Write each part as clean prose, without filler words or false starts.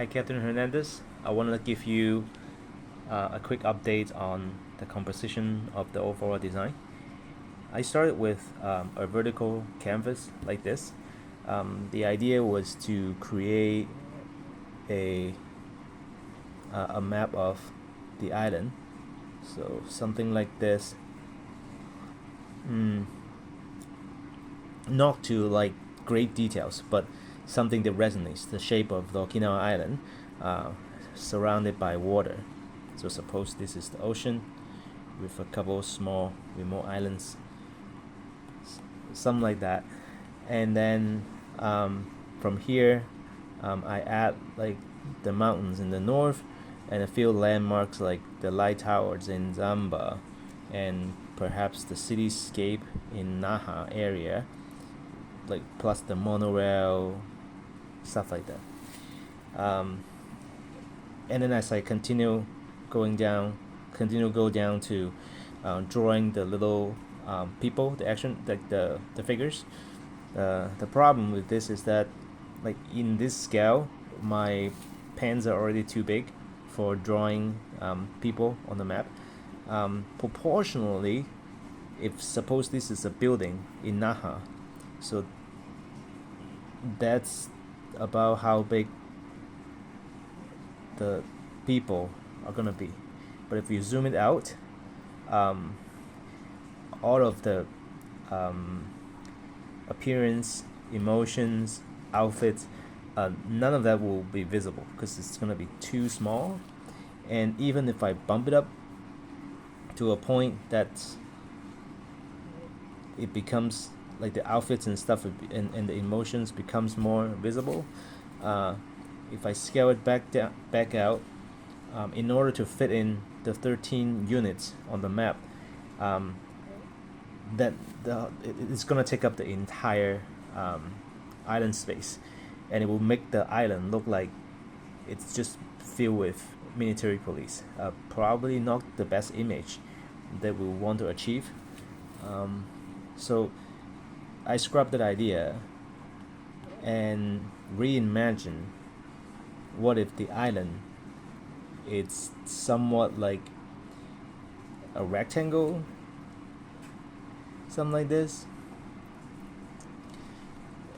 Hi, Catherine Hernandez. I wanted to give you a quick update on the composition of the overall design. I started with a vertical canvas like this. The idea was to create a a map of the island. So something like this. Mm, not to like great details, but something that resonates. The shape of the Okinawa island, uh, surrounded by water. So suppose this is the ocean with a couple of small remote islands, something like that. And then from here, I add like the mountains in the north and a few landmarks like the light towers in Zamba and perhaps the cityscape in Naha area, like plus the monorail, stuff like that. And then as I go down to drawing the little people, the action, like the figures. The problem with this is that, like in this scale, my pens are already too big for drawing people on the map. Proportionally, if suppose this is a building in Naha, so that's about how big the people are gonna be. But if you zoom it out, um, all of the um, appearance, emotions, outfits, none of that will be visible because it's gonna be too small. And even if I bump it up to a point that it becomes like the outfits and stuff and the emotions becomes more visible, uh, if I scale it back out, in order to fit in the 13 units on the map, um, that it's gonna take up the entire island space, and it will make the island look like it's just filled with military police. Probably not the best image that we want to achieve. Um, so I scrapped that idea and reimagine what if the island it's somewhat like a rectangle, something like this,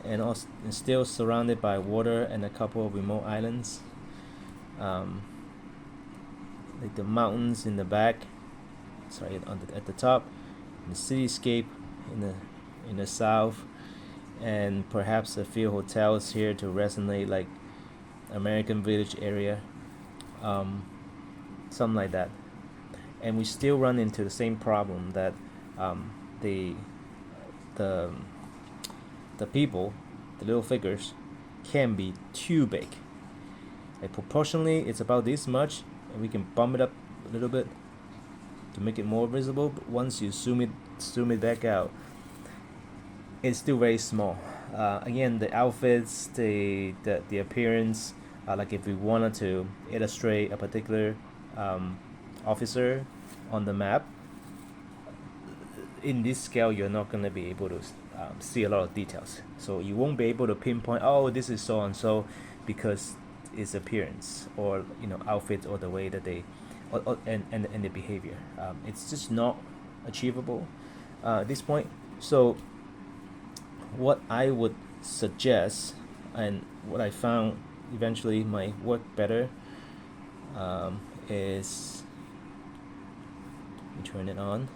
and also and still surrounded by water and a couple of remote islands, um, like the mountains in the back, sorry, at the top, the cityscape in the south, and perhaps a few hotels here to resonate like American Village area, um, something like that. And we still run into the same problem that um, the the the people, the little figures, can be too big. Like proportionally, it's about this much, and we can bump it up a little bit to make it more visible. But once you zoom it back out, it's still very small. Again, the outfits, the appearance, like if we wanted to illustrate a particular um, officer on the map, in this scale, you're not going to be able to see a lot of details. So you won't be able to pinpoint, oh, this is so and so, because its appearance or outfit or the way that they, and the behavior. It's just not achievable at this point. So what I would suggest and what I found eventually might work better is, let me turn it on.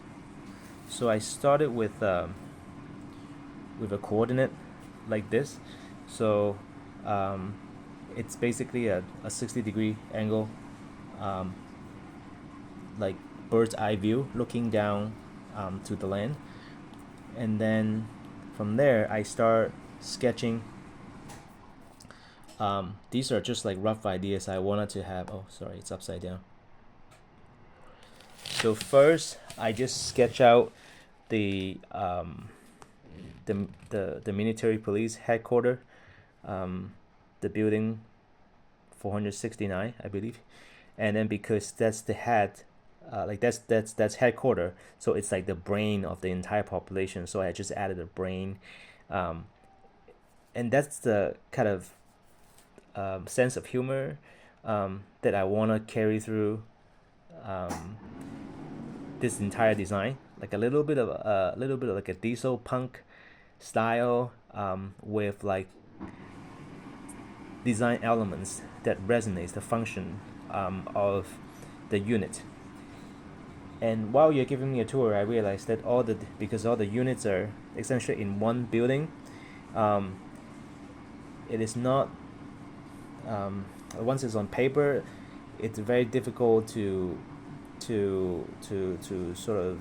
So I started with a coordinate like this. So it's basically a 60-degree angle, um, like bird's eye view looking down to the land. And then from there I start sketching. These are just like rough ideas I wanted to have. Oh, sorry, it's upside down. So first, I just sketch out the the military police headquarters, the building 469, I believe, and then because that's the head, like that's headquarters, so it's like the brain of the entire population. So I just added a brain, and that's the kind of sense of humor that I want to carry through this entire design, like a little bit of like a diesel punk style, with like design elements that resonates the function of the unit. And while you're giving me a tour, I realized that because all the units are essentially in one building, it is not, once it's on paper, it's very difficult to sort of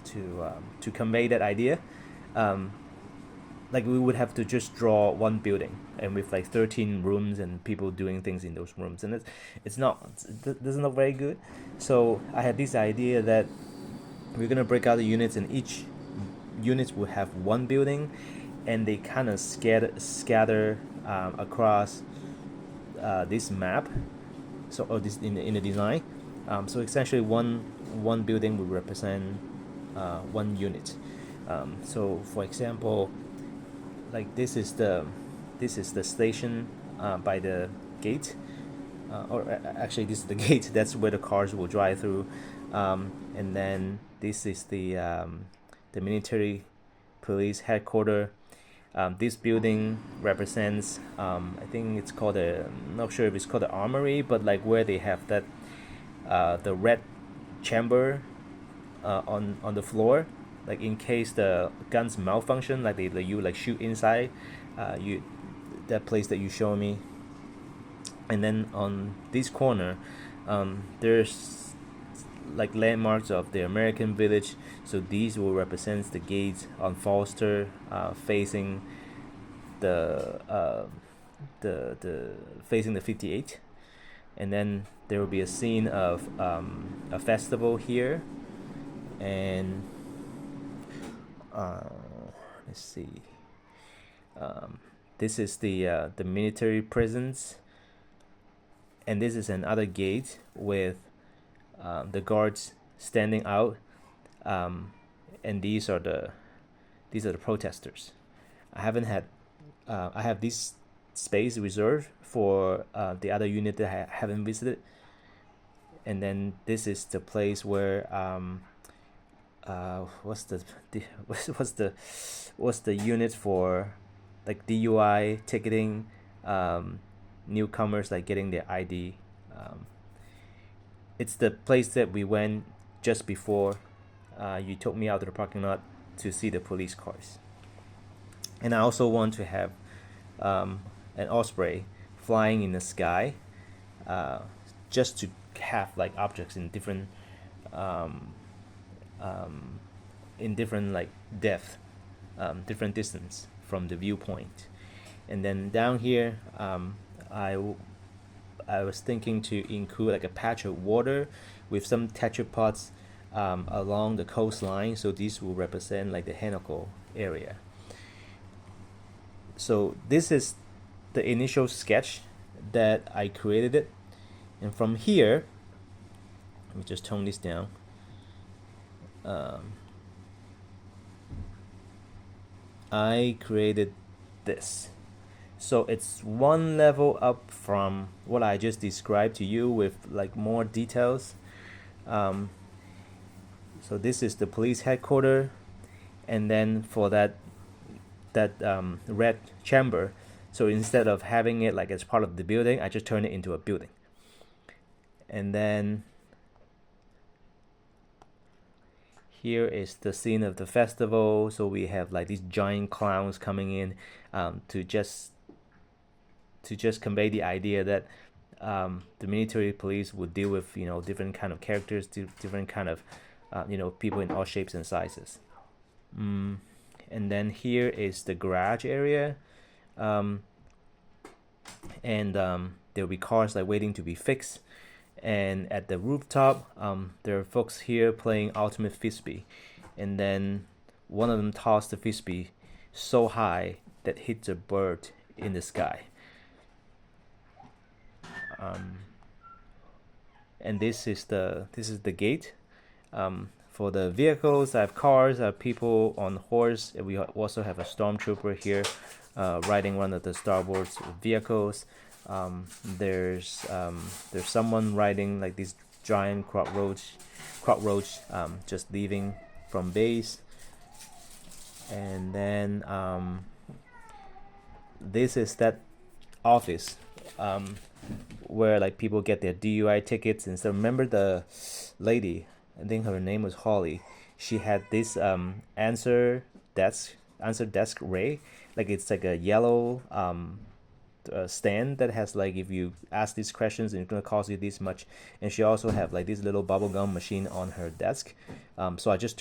to convey that idea. Like we would have to just draw one building and with like 13 rooms and people doing things in those rooms, and it doesn't look very good. So I had this idea that we're gonna break out the units, and each units will have one building, and they kind of scatter across this map. So or this in the design. So essentially one building will represent one unit. So for example, like this is the station by the gate, actually this is the gate. That's where the cars will drive through, and then this is the military police headquarters. This building represents, I think it's called I'm not sure if it's called the armory, but like where they have that the red chamber on the floor, like in case the guns malfunction, like you like shoot inside, you that place that you show me. And then on this corner, there's like landmarks of the American village. So these will represent the gates on Foster, facing the facing the 58. And then there will be a scene of a festival here, and let's see. This is the military prisons, and this is another gate with the guards standing out, and these are the protesters. I have this space reserved for the other unit that I haven't visited, and then this is the place where what's the unit for like DUI ticketing, newcomers like getting their ID. It's the place that we went just before you took me out to the parking lot to see the police cars. And I also want to have an osprey flying in the sky, just to have like objects in different like depth, different distance from the viewpoint. And then down here, I was thinking to include like a patch of water with some tetrapods along the coastline. So these will represent like the Henoko area. So this is the initial sketch that I created it. And from here, let me just tone this down. I created this. So it's one level up from what I just described to you with like more details. So this is the police headquarters, and then for that red chamber, so instead of having it like as part of the building, I just turn it into a building. And then here is the scene of the festival. So we have like these giant clowns coming in to just convey the idea that the military police would deal with different kind of characters, different kind of people in all shapes and sizes. And then here is the garage area, and there'll be cars like waiting to be fixed. And at the rooftop, there are folks here playing ultimate frisbee, and then one of them tossed the frisbee so high that hits a bird in the sky. And this is the gate. For the vehicles, I have cars, I have people on horse, and we also have a stormtrooper here riding one of the Star Wars vehicles. There's someone riding like this giant cockroach just leaving from base. And then this is that office where like people get their DUI tickets. And so remember the lady, I think her name was Holly. She had this answer desk ray, like it's like a yellow stand that has like, if you ask these questions and it's gonna cost you this much. And she also have like this little bubblegum machine on her desk. So I just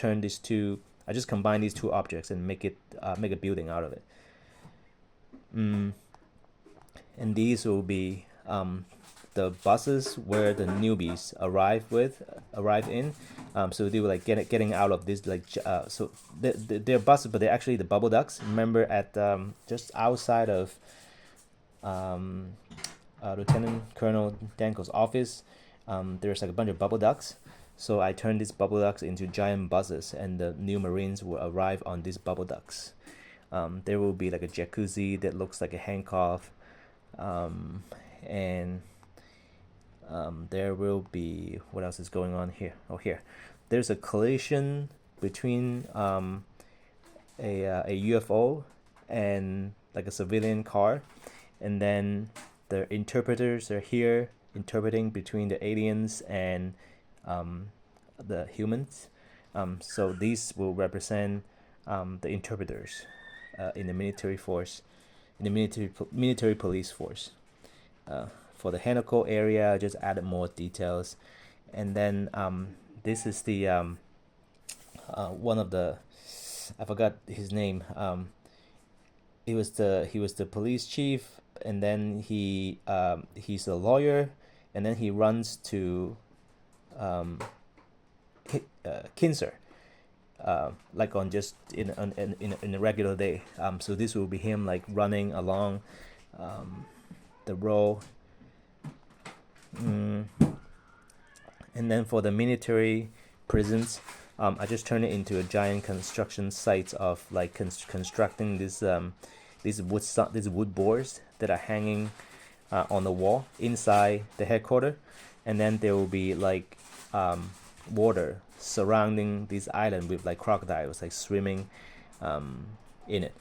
combine these two objects and make a building out of it. And these will be the buses where the newbies arrive in. So they were like getting out of this like so they're buses, but they're actually the bubble ducks. Remember at just outside of Lieutenant Colonel Danko's office, there's like a bunch of bubble ducks. So I turned these bubble ducks into giant buses, and the new Marines will arrive on these bubble ducks. There will be like a jacuzzi that looks like a handcuff, and there will be, what else is going on here? Oh, here, there's a collision between a UFO and like a civilian car, and then the interpreters are here interpreting between the aliens and the humans. So these will represent the interpreters in the military force, in the military police force. For the Hanako area, I just added more details. And then this is the one of the, I forgot his name. He was the police chief, and then he's a lawyer, and then he runs to Kinser, like on just in a regular day. So this will be him like running along the row. And then for the military prisons, I just turned it into a giant construction site of like constructing these wood boards that are hanging on the wall inside the headquarters. And then there will be like water surrounding this island with like crocodiles like swimming in it.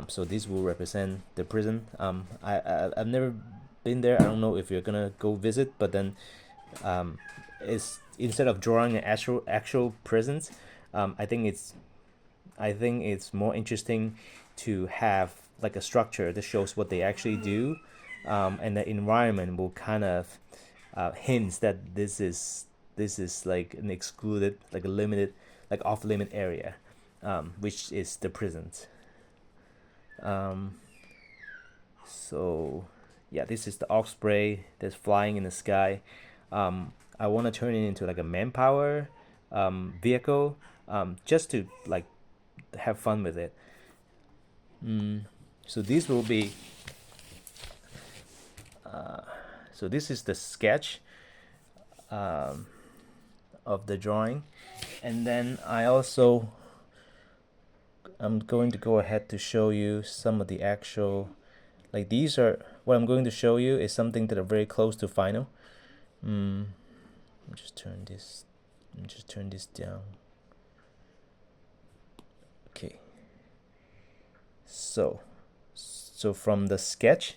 So this will represent the prison. I've never been there. I don't know if you're gonna go visit, but then it's, instead of drawing an actual prisons, I think it's more interesting to have like a structure that shows what they actually do, and the environment will kind of hints that this is like an excluded, like a limited, like off limit area, which is the prisons. So yeah, this is the Osprey that's flying in the sky. I want to turn it into like a manpower vehicle, just to like have fun with it. So these will be so this is the sketch of the drawing. And then I'm going to go ahead to show you some of the actual, like these are, what I'm going to show you is something that are very close to final. Just turn this down. Okay. So from the sketch,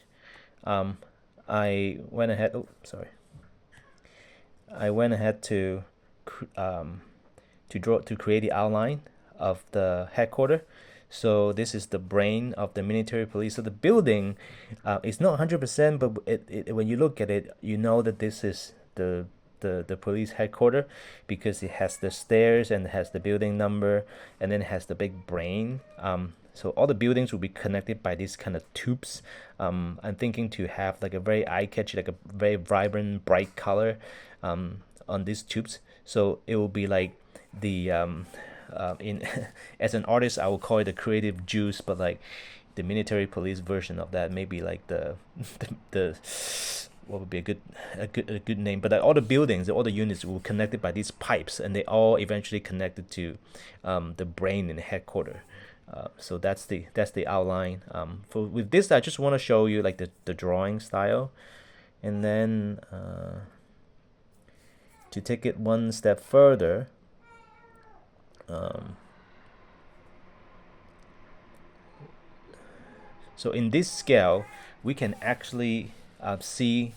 I went ahead to create the outline of the headquarters. So this is the brain of the military police. So the building is not 100%, but when you look at it, you know that this is the police headquarters, because it has the stairs and it has the building number, and then it has the big brain. So all the buildings will be connected by these kind of tubes. I'm thinking to have like a very eye-catchy, like a very vibrant, bright color on these tubes. So it will be like the in as an artist, I will call it the creative juice, but like the military police version of that, maybe like the what would be a good name. But like all the buildings, all the units will connected by these pipes, and they all eventually connected to the brain in the headquarters. So that's the outline. For with this, I just want to show you like the drawing style, and then to take it one step further, so in this scale, we can actually see,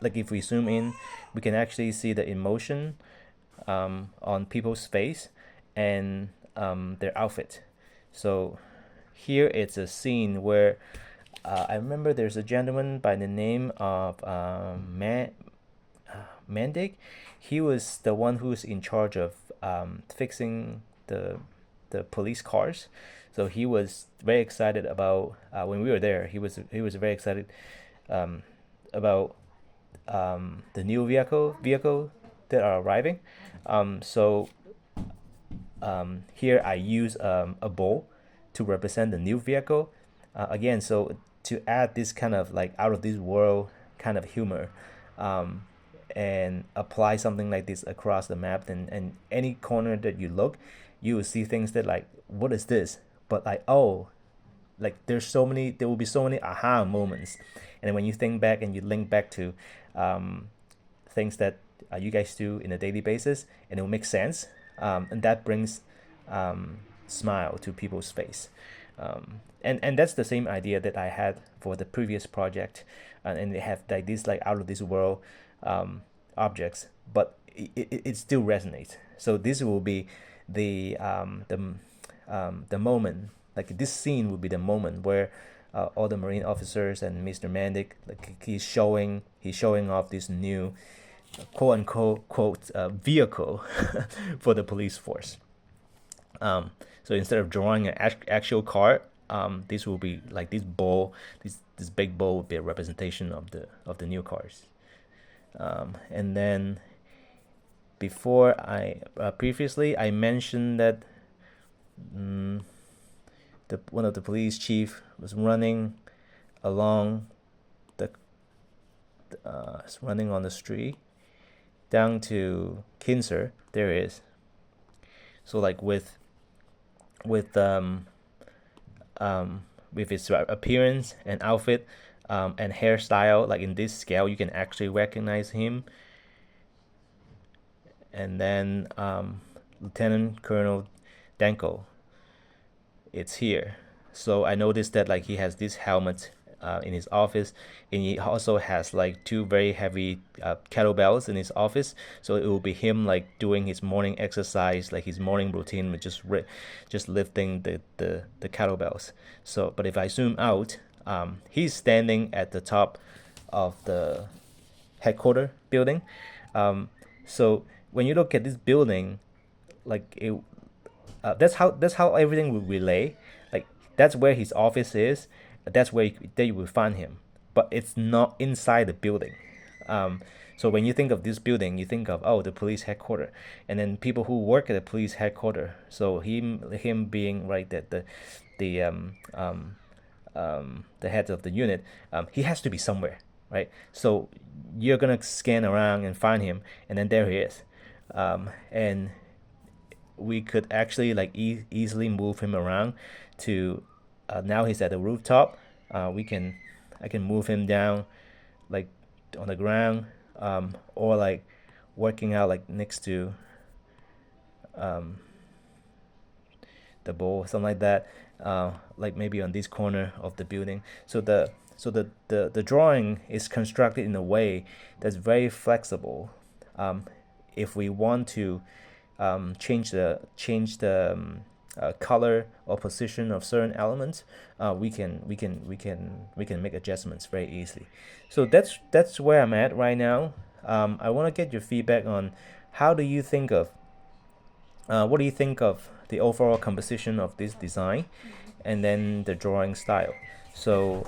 like if we zoom in, we can actually see the emotion on people's face and their outfit. So here it's a scene where I remember there's a gentleman by the name of Mandic. He was the one who's in charge of fixing the police cars. So he was very excited about when we were there. He was very excited about the new vehicle that are arriving. So here I use a bowl to represent the new vehicle. Again, so to add this kind of like out of this world kind of humor, and apply something like this across the map, and any corner that you look, you will see things that like, what is this? But like, oh, like there will be so many aha moments. And then when you think back and you link back to things that you guys do in a daily basis, and it will make sense, and that brings smile to people's face. And that's the same idea that I had for the previous project, and they have like this like out of this world objects, but it still resonates. So this will be the moment, like this scene will be the moment where all the Marine officers and Mr. Mandic, like he's showing off this new quote unquote vehicle for the police force. So instead of drawing an actual car, this will be like this bowl. This big bowl will be a representation of the new cars. And then before previously I mentioned that one of the police chief was running along running on the street down to Kinser. There it is. So like with his appearance and outfit and hairstyle, like in this scale, you can actually recognize him. And then Lieutenant Colonel Danko, it's here. So I noticed that like he has this helmet in his office, and he also has like two very heavy kettlebells in his office. So it will be him like doing his morning exercise, like his morning routine with just lifting the kettlebells. So but if I zoom out, he's standing at the top of the headquarter building. So when you look at this building, like it, that's how everything will relay. Like that's where his office is. That's where you will find him, but it's not inside the building. So when you think of this building, you think of, oh, the police headquarters, and then people who work at the police headquarters. So him being right that the head of the unit, he has to be somewhere, right? So you're gonna scan around and find him, and then there he is, and we could actually like easily move him around to. Now he's at the rooftop. I can move him down, like on the ground, or like working out like next to the bowl, something like that. Like maybe on this corner of the building. So the drawing is constructed in a way that's very flexible. If we want to change the color or position of certain elements, we can make adjustments very easily. So that's where I'm at right now. I want to get your feedback on how do you think of what do you think of the overall composition of this design, and then the drawing style. So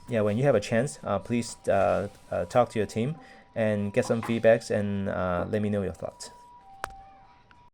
yeah, when you have a chance, please talk to your team and get some feedbacks, and let me know your thoughts.